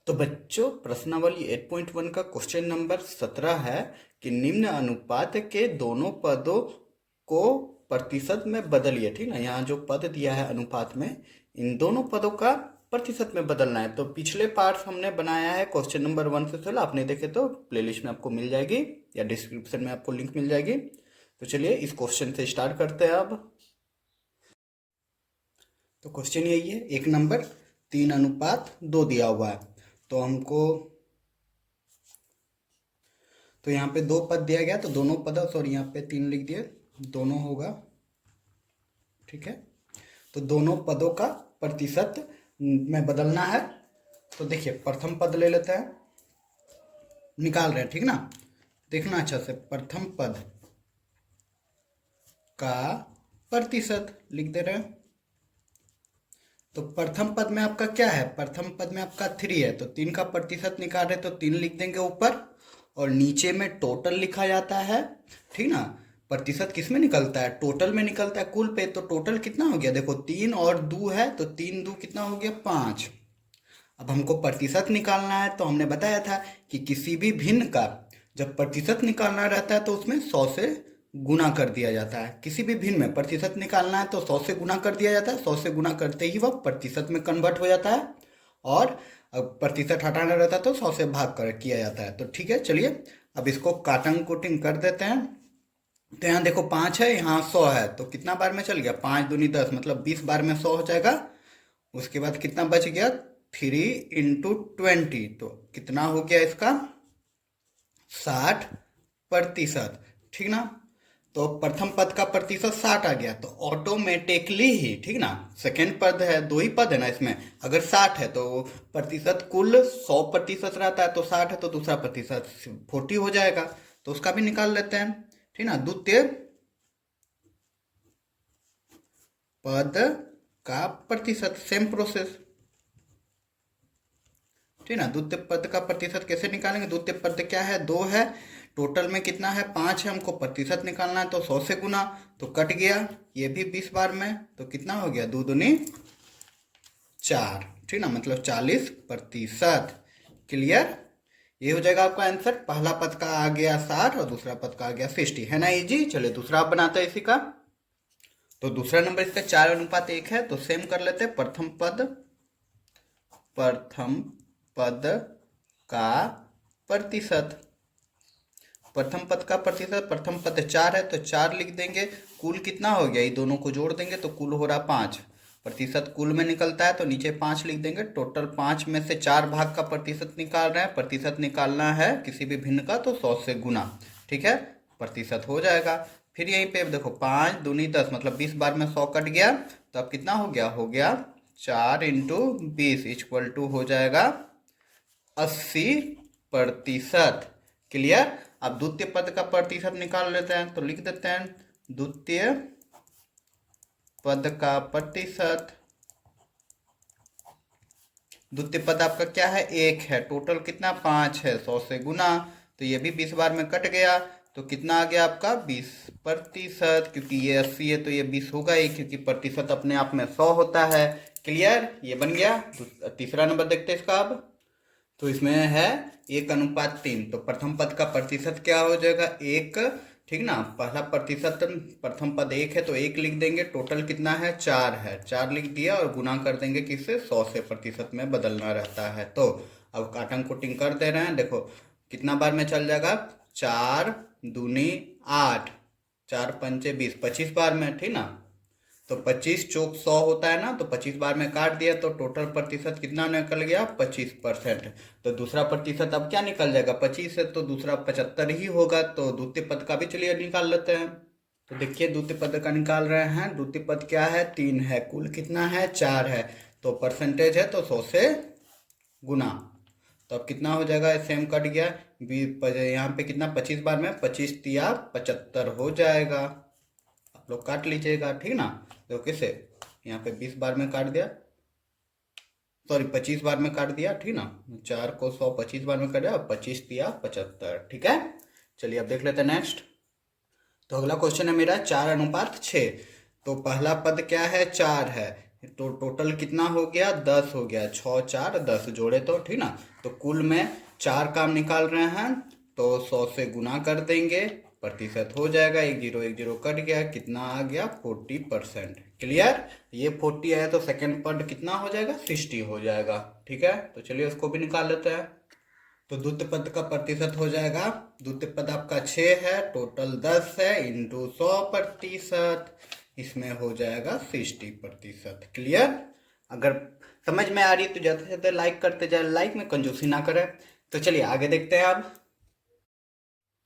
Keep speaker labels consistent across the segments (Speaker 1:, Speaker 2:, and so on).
Speaker 1: तो बच्चों प्रश्नावली 8.1 का क्वेश्चन नंबर 17 है कि निम्न अनुपात के दोनों पदों को प्रतिशत में बदलिए। ठीक ना, यहाँ जो पद दिया है अनुपात में, इन दोनों पदों का प्रतिशत में बदलना है। तो पिछले पार्ट हमने बनाया है क्वेश्चन नंबर 1 से 16, आपने देखे तो प्लेलिस्ट में आपको मिल जाएगी या डिस्क्रिप्शन में आपको लिंक मिल जाएगी। तो चलिए इस क्वेश्चन से स्टार्ट करते हैं अब। तो क्वेश्चन यही है, एक नंबर 3:2 दिया हुआ है। तो हमको तो यहाँ पे दो पद दिया गया, तो दोनों पद, सॉरी यहाँ पे 3 लिख दिए, दोनों होगा। ठीक है, तो दोनों पदों का प्रतिशत में बदलना है। तो देखिए प्रथम पद ले लेते हैं, निकाल रहे हैं। ठीक ना, देखना अच्छा से, प्रथम पद का प्रतिशत लिख दे रहे हैं। तो प्रथम पद में आपका क्या है, प्रथम पद में आपका 3 है, तो 3 का प्रतिशत निकाल रहे तो 3 लिख देंगे ऊपर, और नीचे में टोटल लिखा जाता है। ठीक ना, प्रतिशत किस में निकलता है, टोटल में निकलता है, कुल पे। तो टोटल कितना हो गया, देखो 3 और 2 है, तो 3 2 कितना हो गया, 5। अब हमको प्रतिशत निकालना है, तो हमने बताया था कि किसी भी भिन्न का जब प्रतिशत निकालना रहता है तो उसमें 100 से गुना कर दिया जाता है। किसी भी भिन्न में प्रतिशत निकालना है तो 100 से गुना कर दिया जाता है। 100 से गुना करते ही वह प्रतिशत में कन्वर्ट हो जाता है, और अब प्रतिशत हटाना रहता है तो 100 से भाग कर किया जाता है। तो ठीक है, चलिए अब इसको काटन कोटिंग कर देते हैं। तो यहाँ देखो 5 है, यहाँ 100 है, तो कितना बार में चल गया, 5 दूनी 10, मतलब 20 बार में 100 हो जाएगा। उसके बाद कितना बच गया, 3 × 20, तो कितना हो गया इसका, 60%। ठीक ना, तो प्रथम पद का प्रतिशत 60 आ गया, तो ऑटोमेटिकली ही, ठीक ना, सेकेंड पद है, 2 ही पद है ना इसमें, अगर 60 है तो प्रतिशत कुल 100% रहता है, तो 60 है तो दूसरा प्रतिशत 40 हो जाएगा, तो उसका भी निकाल लेते हैं। ठीक ना, द्वितीय पद का प्रतिशत, सेम प्रोसेस। ठीक ना, द्वितीय पद का प्रतिशत कैसे निकालेंगे, द्वितीय पद क्या है, 2 है, टोटल में कितना है, 5 है, हमको प्रतिशत निकालना है, तो 100 से गुना, तो कट गया, ये भी 20 बार में, तो कितना हो गया, 2 दूनी 4। ठीक ना, मतलब 40%। क्लियर, ये हो जाएगा आपका आंसर। पहला पद का आ गया 60 और दूसरा पद का आ गया 60, है ना इजी। चलिए दूसरा आप बनाते हैं इसी का। तो दूसरा नंबर इसका 4:1 है, तो सेम कर लेते हैं। प्रथम पद का प्रतिशत, प्रथम पद का प्रतिशत, प्रथम पद 4 है तो 4 लिख देंगे। कुल कितना हो गया, ये दोनों को जोड़ देंगे तो कुल हो रहा 5, प्रतिशत कुल में निकलता है तो नीचे 5 लिख देंगे। टोटल 5 में से 4 भाग का प्रतिशत निकाल रहे हैं, प्रतिशत निकालना है किसी भी भिन्न का तो 100 से गुना। ठीक है, प्रतिशत हो जाएगा। फिर यहीं पे देखो 5 दूनी 10, मतलब 20 बार में 100 कट गया, तो अब कितना हो गया 4 × 20 = हो जाएगा 80%। क्लियर, अब द्वितीय पद का प्रतिशत निकाल लेते हैं, तो लिख देते हैं द्वितीय पद का प्रतिशत। द्वितीय पद आपका क्या है, 1 है, टोटल कितना 5 है, 100 से गुना, तो ये भी 20 बार में कट गया, तो कितना आ गया आपका 20%। क्योंकि ये 80 है तो ये 20 होगा ही, क्योंकि प्रतिशत अपने आप में 100 होता है। क्लियर, ये बन गया। तीसरा नंबर देखते हैं इसका अब। तो इसमें है 1:3, तो प्रथम पद का प्रतिशत क्या हो जाएगा, 1। ठीक ना, पहला प्रतिशत, प्रथम पद 1 है तो 1 लिख देंगे, टोटल कितना है 4 है, 4 लिख दिया, और गुना कर देंगे किससे, 100 से, प्रतिशत में बदलना रहता है। तो अब काटन कोटिंग कर दे रहे हैं, देखो कितना बार में चल जाएगा, 4 दूनी 8, 4 पंचे 20, 25 बार में। ठीक ना, तो 25 चौक 100 होता है ना, तो 25 बार में काट दिया, तो टोटल प्रतिशत कितना निकल गया, 25%। तो दूसरा प्रतिशत अब क्या निकल जाएगा, 25 है तो दूसरा 75 ही होगा। तो द्वितीय पद का भी चलिए निकाल लेते हैं। तो देखिए द्वितीय पद का निकाल रहे हैं। द्वितीय पद क्या है, 3 है, कुल कितना है 4 है, तो परसेंटेज है तो 100 से गुना, तो अब कितना हो जाएगा, सेम कट गया, यहाँ पे कितना 25 बार में, 25 तिया 75 हो जाएगा। आप लोग काट लीजिएगा। ठीक ना, तो कैसे, यहाँ पे 20 बार में काट दिया, सॉरी 25 बार में काट दिया। ठीक ना, 4 को 100 25 बार में काट दिया, 25 तिया 75। ठीक है, चलिए अब देख लेते हैं नेक्स्ट। तो अगला क्वेश्चन है मेरा 4:6। तो पहला पद क्या है, 4 है, तो टोटल कितना हो गया, 10 हो गया, 6 4 10 जोड़े तो, ठीक ना। तो कुल में 4 काम निकाल रहे हैं, तो 100 से गुना कर देंगे, प्रतिशत हो जाएगा, एक जीरो कट गया, कितना आ गया 40%। क्लियर। ये 40 आया तो सेकेंड पद कितना हो जाएगा, 60 हो जाएगा। ठीक है, तो चलिए उसको भी निकाल लेते हैं। तो द्वितीय पद का प्रतिशत हो जाएगा, द्वितीय पद आपका 6 है, टोटल 10 है, इंटू 100%, इसमें हो जाएगा 60%। क्लियर। अगर समझ में आ रही है तो ज्यादा से ज्यादा लाइक करते जाए, लाइक में कंजूसी ना करें। तो चलिए आगे देखते हैं अब।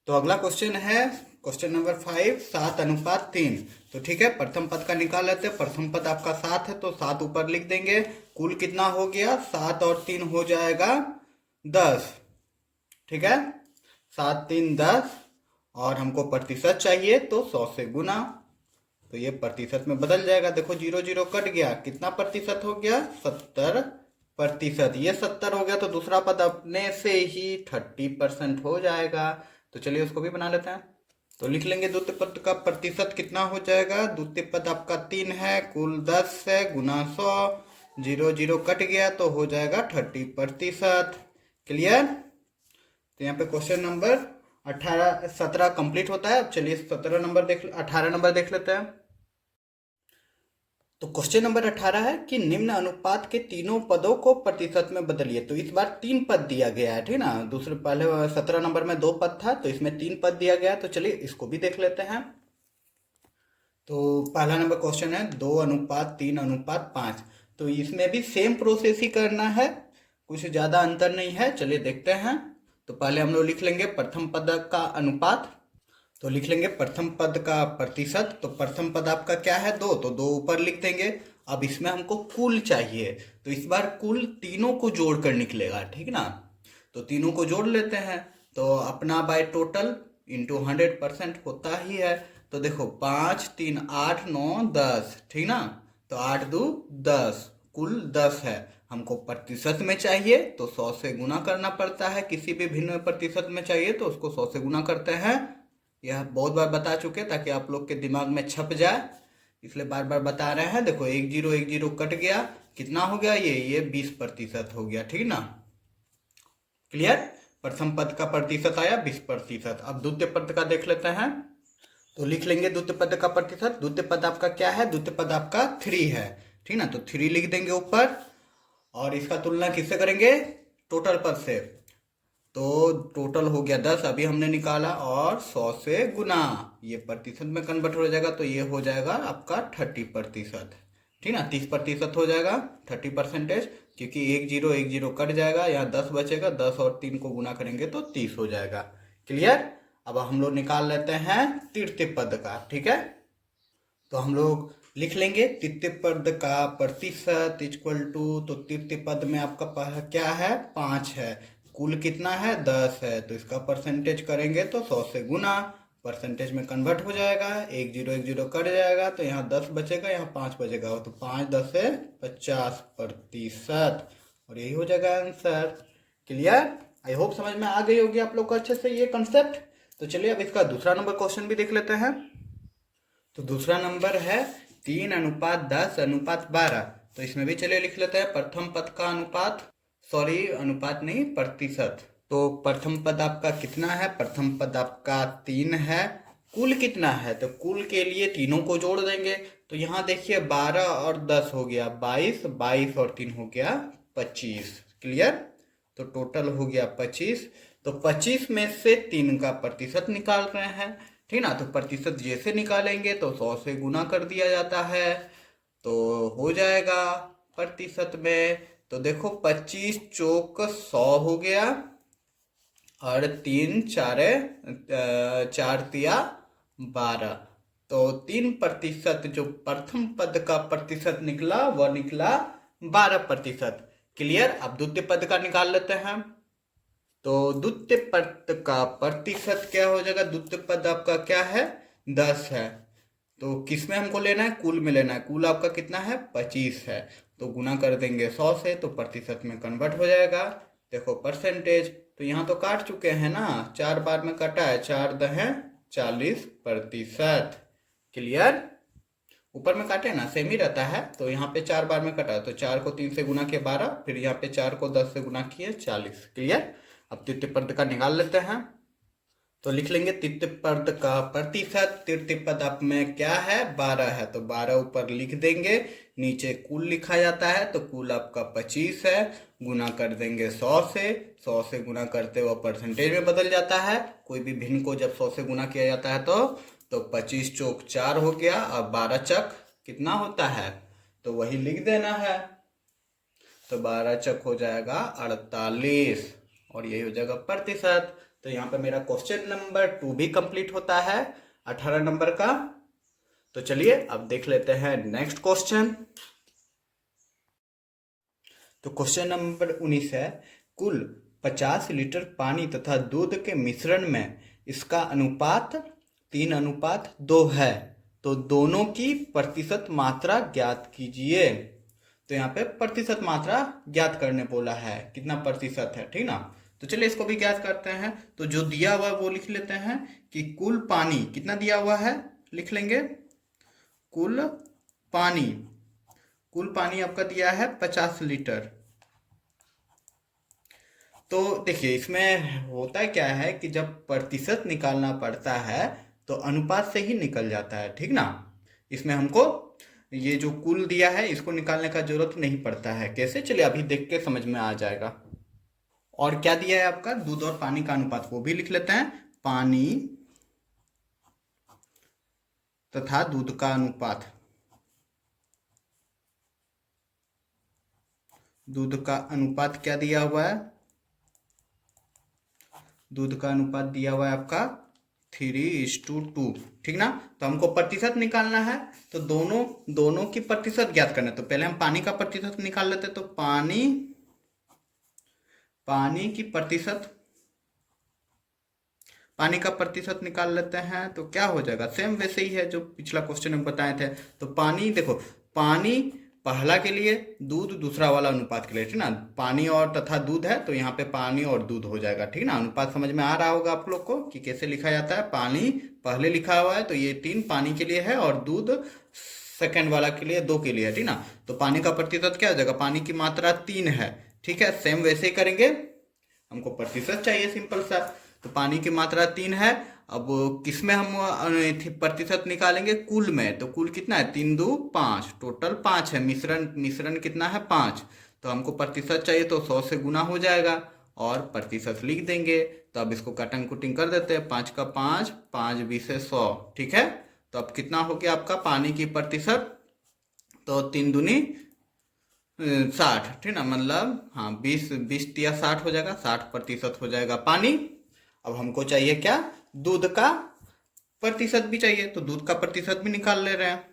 Speaker 1: तो अगला क्वेश्चन है क्वेश्चन नंबर 5, 7:3। तो ठीक है, प्रथम पद का निकाल लेते हैं। प्रथम पद आपका 7 है, तो 7 ऊपर लिख देंगे। कुल कितना हो गया, 7 और 3 हो जाएगा 10। ठीक है, 7 3 10, और हमको प्रतिशत चाहिए तो 100 से गुना, तो ये प्रतिशत में बदल जाएगा। देखो जीरो जीरो कट गया, कितना प्रतिशत हो गया, 70%। ये 70 हो गया तो दूसरा पद अपने से ही 30% हो जाएगा। तो चलिए उसको भी बना लेते हैं। तो लिख लेंगे द्वितीय पद का प्रतिशत कितना हो जाएगा, द्वितीय पद आपका 3 है, कुल 10 है, गुना 100, जीरो जीरो कट गया तो हो जाएगा 30%। क्लियर। तो यहाँ पे क्वेश्चन नंबर 17 कंप्लीट होता है। अब चलिए 18 नंबर देख लेते हैं। तो क्वेश्चन नंबर 18 है कि निम्न अनुपात के तीनों पदों को प्रतिशत में बदलिए। तो इस बार 3 पद दिया गया है, ठीक ना। दूसरे पहले 17 नंबर में 2 पद था, तो इसमें 3 पद दिया गया है। तो चलिए इसको भी देख लेते हैं। तो पहला नंबर क्वेश्चन है 2:3:5। तो इसमें भी सेम प्रोसेस ही करना है, कुछ ज्यादा अंतर नहीं है। चलिए देखते हैं। तो पहले हम लोग लिख लेंगे प्रथम पद का अनुपात, तो लिख लेंगे प्रथम पद का प्रतिशत। तो प्रथम पद आपका क्या है, 2, तो 2 ऊपर लिख देंगे। अब इसमें हमको कुल चाहिए, तो इस बार कुल तीनों को जोड़कर निकलेगा, ठीक ना। तो तीनों को जोड़ लेते हैं, तो अपना बाय टोटल इंटू 100% होता ही है। तो देखो 5 3 8 9 10, ठीक ना। तो 8 2 10, कुल 10 है। हमको प्रतिशत में चाहिए तो 100 से गुना करना पड़ता है। किसी भी भिन्न प्रतिशत में चाहिए तो उसको 100 से गुना करते हैं। यह बहुत बार बता चुके ताकि आप लोग के दिमाग में छप जाए, इसलिए बार बार बता रहे हैं। देखो एक जीरो कट गया, कितना हो गया, ये 20% हो गया, ठीक ना। क्लियर। प्रथम पद का प्रतिशत आया 20%। अब द्वितीय पद का देख लेते हैं। तो लिख लेंगे द्वितीय पद का प्रतिशत। द्वितीय पद आपका क्या है, द्वितीय पद आपका 3 है, ठीक ना। तो 3 लिख देंगे ऊपर, और इसका तुलना किससे करेंगे, टोटल पद से। तो टोटल हो गया 10, अभी हमने निकाला, और 100 से गुना, ये प्रतिशत में कन्वर्ट हो जाएगा। तो ये हो जाएगा आपका 30%, ठीक ना। 30% हो जाएगा, 30%, क्योंकि एक जीरो कट जाएगा, यहाँ 10 बचेगा, 10 और 3 को गुना करेंगे तो 30 हो जाएगा। क्लियर। अब हम लोग निकाल लेते हैं तृतीय पद का, ठीक है। तो हम लोग लिख लेंगे तृतीय पद का प्रतिशत इक्वल टू, तो तृतीय पद में आपका क्या है, 5 है, कुल कितना है, 10 है, तो इसका परसेंटेज करेंगे तो 100 से गुना, परसेंटेज में कन्वर्ट हो जाएगा, एक जीरो कट जाएगा, तो यहाँ 10 बचेगा, यहाँ 5 बचेगा, तो 5 10 से 50%, और यही हो जाएगा आंसर। क्लियर। आई होप समझ में आ गई होगी आप लोग को अच्छे से ये कंसेप्ट। तो चलिए अब इसका दूसरा नंबर क्वेश्चन भी देख लेते हैं। तो दूसरा नंबर है 3:10:12। तो इसमें भी चलिए लिख लेते हैं प्रथम पद का अनुपात, सॉरी अनुपात नहीं, प्रतिशत। तो प्रथम पद आपका कितना है, प्रथम पद आपका 3 है, कुल कितना है, तो कुल के लिए तीनों को जोड़ देंगे। तो यहाँ देखिए 12 और 10 हो गया 22, 22 और 3 हो गया 25। क्लियर। तो टोटल हो गया 25। तो 25 में से 3 का प्रतिशत निकाल रहे हैं, ठीक ना। तो प्रतिशत जैसे निकालेंगे तो 100 से गुना कर दिया जाता है, तो हो जाएगा प्रतिशत में। तो देखो 25 चौक 100 हो गया, और 3 4 तिया 12। तो 3% जो प्रथम पद का प्रतिशत निकला वह निकला 12%। क्लियर। अब द्वितीय पद का निकाल लेते हैं। तो द्वितीय पद का प्रतिशत क्या हो जाएगा, द्वितीय पद आपका क्या है, 10 है, तो किस में हमको लेना है, कुल में लेना है। कुल आपका कितना है, 25 है, तो गुना कर देंगे 100 से, तो प्रतिशत में कन्वर्ट हो जाएगा। देखो परसेंटेज, तो यहाँ तो काट चुके हैं ना, 4 बार में कटा है, 4 10 40%। क्लियर। ऊपर में काटे ना सेम ही रहता है, तो यहाँ पे 4 बार में कटा, तो 4 को 3 से गुना किया 12, फिर यहाँ पे 4 को 10 से गुना किए 40। क्लियर। अब तृतीय पद का निकाल लेते हैं, तो लिख लेंगे तृतीय पद का प्रतिशत। तृतीय पद आप में क्या है 12 है, तो 12 ऊपर लिख देंगे, नीचे कुल लिखा जाता है, तो कुल आपका 25 है, गुना कर देंगे 100 से, 100 से गुना करते हुए परसेंटेज में बदल जाता है। कोई भी भिन्न को जब 100 से गुना किया जाता है तो 25 चौक 4 हो गया, अब 12 चक कितना होता है, तो वही लिख देना है, तो 12 चक हो जाएगा 48 और यही हो जाएगा प्रतिशत। तो यहाँ पे मेरा क्वेश्चन नंबर 2 भी कंप्लीट होता है 18 नंबर का। तो चलिए अब देख लेते हैं नेक्स्ट क्वेश्चन। तो क्वेश्चन नंबर 19 है, कुल 50 लीटर पानी तथा दूध के मिश्रण में इसका अनुपात 3:2 है, तो दोनों की प्रतिशत मात्रा ज्ञात कीजिए। तो यहाँ पे प्रतिशत मात्रा ज्ञात करने बोला है, कितना प्रतिशत है, ठीक ना। तो चलिए इसको भी ज्ञात करते हैं। तो जो दिया हुआ है वो लिख लेते हैं कि कुल पानी कितना दिया हुआ है, लिख लेंगे कुल पानी आपका दिया है 50 लीटर। तो देखिए इसमें होता क्या है कि जब प्रतिशत निकालना पड़ता है तो अनुपात से ही निकल जाता है, ठीक ना। इसमें हमको ये जो कुल दिया है इसको निकालने का जरूरत नहीं पड़ता है। कैसे, चलिए अभी देख के समझ में आ जाएगा। और क्या दिया है आपका, दूध और पानी का अनुपात, वो भी लिख लेते हैं, पानी तथा दूध का अनुपात। दूध का अनुपात क्या दिया हुआ है, दूध का अनुपात दिया हुआ है आपका 3:2, ठीक ना। तो हमको प्रतिशत निकालना है, तो दोनों की प्रतिशत ज्ञात करना है। तो पहले हम पानी का प्रतिशत निकाल लेते हैं, तो पानी का प्रतिशत निकाल लेते हैं, तो क्या हो जाएगा, सेम वैसे ही है जो पिछला क्वेश्चन में बताए थे। तो पानी देखो, पानी पहला के लिए, दूध दूसरा वाला अनुपात के लिए, ठीक ना। पानी और तथा दूध है, तो यहाँ पे पानी और दूध हो जाएगा, ठीक ना। अनुपात समझ में आ रहा होगा आप लोग को कि कैसे लिखा जाता है। पानी पहले लिखा हुआ है, तो ये 3 पानी के लिए है और दूध सेकंड वाला के लिए 2 के लिए है, ठीक ना। तो पानी का प्रतिशत क्या हो जाएगा, पानी की मात्रा 3 है, ठीक है। सेम वैसे ही करेंगे, हमको प्रतिशत चाहिए सिंपल सा। तो पानी की मात्रा 3 है, अब किसमें हम प्रतिशत निकालेंगे, कुल में। तो कुल कितना है, 3×2 5, टोटल 5 है। मिश्रण कितना है 5, तो हमको प्रतिशत चाहिए, तो 100 से गुना हो जाएगा और प्रतिशत लिख देंगे। तो अब इसको कटिंग कुटिंग कर देते हैं, 5 का 5, 5 20 है 100, ठीक है। तो अब कितना हो गया आपका पानी की प्रतिशत, तो 3 दूनी 60, ठीक ना। मतलब हाँ 20 या 60 हो जाएगा, 60% हो जाएगा पानी। अब हमको चाहिए क्या, दूध का प्रतिशत भी चाहिए, तो दूध का प्रतिशत भी निकाल ले रहे हैं।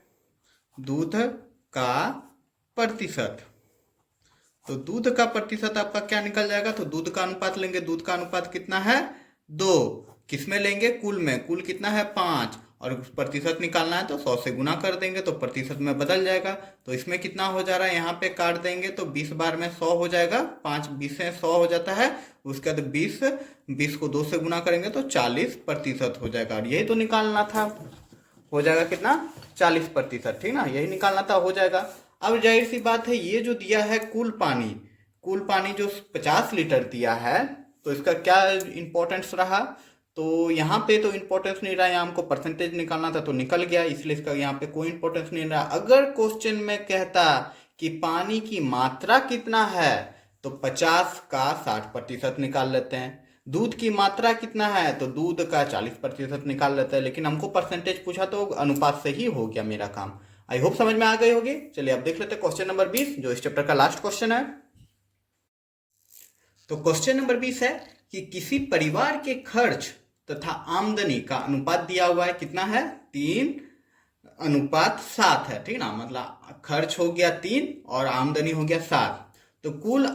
Speaker 1: दूध का प्रतिशत, तो दूध का प्रतिशत आपका क्या निकल जाएगा, तो दूध का अनुपात लेंगे। दूध का अनुपात कितना है 2, किसमें लेंगे, कुल में। कुल कितना है 5 और प्रतिशत निकालना है, तो 100 से गुना कर देंगे तो प्रतिशत में बदल जाएगा। तो इसमें कितना हो जा रहा है, यहाँ पे काट देंगे तो 20 बार में 100 हो जाएगा, 5 20 से 100 हो जाता है। उसके बाद 20 को 2 से गुना करेंगे तो 40% हो जाएगा। और यही तो निकालना था, हो जाएगा कितना 40%, ठीक ना, यही निकालना था, हो जाएगा। अब जाहिर सी बात है, ये जो दिया है कुल पानी जो 50 लीटर दिया है, तो इसका क्या इंपॉर्टेंस रहा, तो यहाँ पे तो इंपॉर्टेंस नहीं रहा, यहाँ हमको परसेंटेज निकालना था तो निकल गया, इसलिए इसका यहाँ पे कोई इंपॉर्टेंस नहीं रहा। अगर क्वेश्चन में कहता कि पानी की मात्रा कितना है, तो 50 का 60% निकाल लेते हैं। दूध की मात्रा कितना है, तो दूध का 40% निकाल लेते हैं। लेकिन हमको परसेंटेज पूछा तो अनुपात से ही हो गया मेरा काम। आई होप समझ में आ गई होगी। चलिए अब देख लेते हैं क्वेश्चन नंबर 20, जो इस चैप्टर का लास्ट क्वेश्चन है। तो क्वेश्चन नंबर 20 है कि किसी परिवार के खर्च तथा आमदनी का अनुपात दिया हुआ है, कितना है 3:7 है, ठीक ना। मतलब खर्च हो गया 3 और आमदनी हो गया 7। तो कुल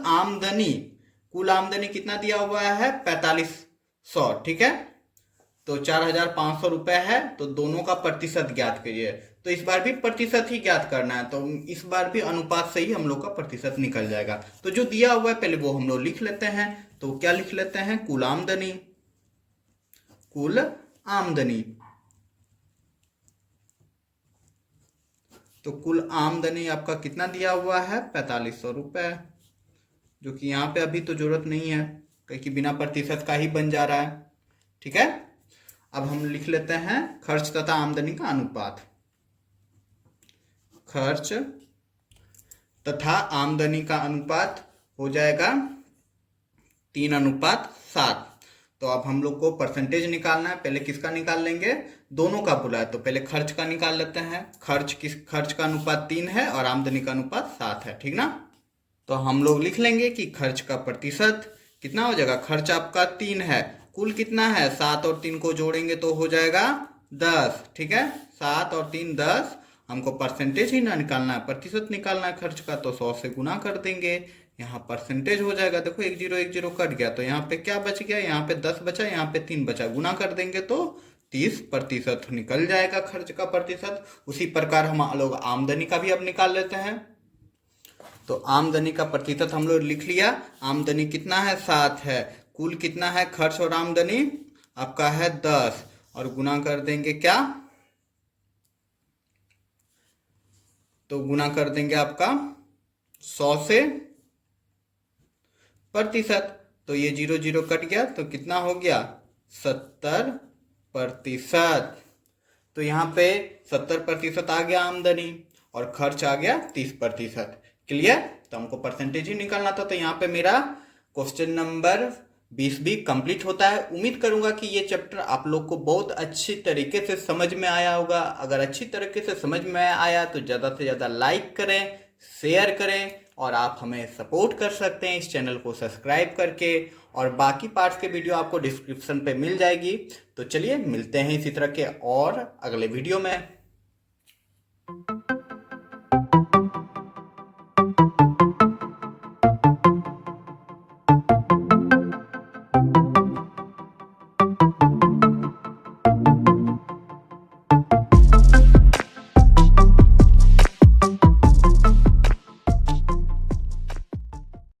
Speaker 1: आमदनी कितना दिया हुआ है 4500, ठीक है। तो 4500 रुपए है, तो दोनों का प्रतिशत ज्ञात कीजिए। तो इस बार भी प्रतिशत ही ज्ञात करना है, तो इस बार भी अनुपात से ही हम लोग का प्रतिशत निकल जाएगा। तो जो दिया हुआ है पहले वो हम लोग लिख लेते हैं। तो क्या लिख लेते हैं, कुल आमदनी तो कुल आमदनी आपका कितना दिया हुआ है 4500 रुपये, जो कि यहाँ पे अभी तो जरूरत नहीं है क्योंकि बिना प्रतिशत का ही बन जा रहा है। ठीक है, अब हम लिख लेते हैं खर्च तथा आमदनी का अनुपात। खर्च तथा आमदनी का अनुपात हो जाएगा 3:7। तो अब हम लोग को परसेंटेज निकालना है। पहले किसका निकाल लेंगे, दोनों का बोला है तो पहले खर्च का निकाल लेते हैं। खर्च का अनुपात 3 है और आमदनी का अनुपात 7 है, ठीक ना। तो हम लोग लिख लेंगे कि खर्च का प्रतिशत कितना हो जाएगा, खर्च आपका 3 है, कुल कितना है 7 और 3 को जोड़ेंगे तो हो जाएगा 10। ठीक है, 7 और 3 10। हमको परसेंटेज ही ना निकालना है, प्रतिशत निकालना है खर्च का, तो 100 से गुना कर देंगे। यहाँ परसेंटेज हो जाएगा, देखो 1 0 कट गया तो यहाँ पे क्या बच गया, यहाँ पे 10 बचा, यहाँ पे 3 बचा, गुना कर देंगे तो 30% निकल जाएगा खर्च का प्रतिशत। उसी प्रकार हम लोग आमदनी का भी अब निकाल लेते हैं। तो आमदनी का प्रतिशत हम लोग लिख लिया, आमदनी कितना है 7 है, कुल कितना है खर्च और आमदनी आपका है 10, और गुना कर देंगे क्या, तो गुना कर देंगे आपका 100 से प्रतिशत। तो ये 0 0 कट गया तो कितना हो गया 70%। तो यहाँ पे 70% आ गया आमदनी और खर्च आ गया 30%। क्लियर, तो हमको परसेंटेज ही निकालना था। तो यहाँ पे मेरा क्वेश्चन नंबर 20 भी कंप्लीट होता है। उम्मीद करूंगा कि ये चैप्टर आप लोग को बहुत अच्छी तरीके से समझ में आया होगा। अगर अच्छी तरीके से समझ में आया तो ज़्यादा से ज़्यादा लाइक करें, शेयर करें, और आप हमें सपोर्ट कर सकते हैं इस चैनल को सब्सक्राइब करके, और बाकी पार्ट्स के वीडियो आपको डिस्क्रिप्शन पे मिल जाएगी। तो चलिए मिलते हैं इसी तरह के और अगले वीडियो में।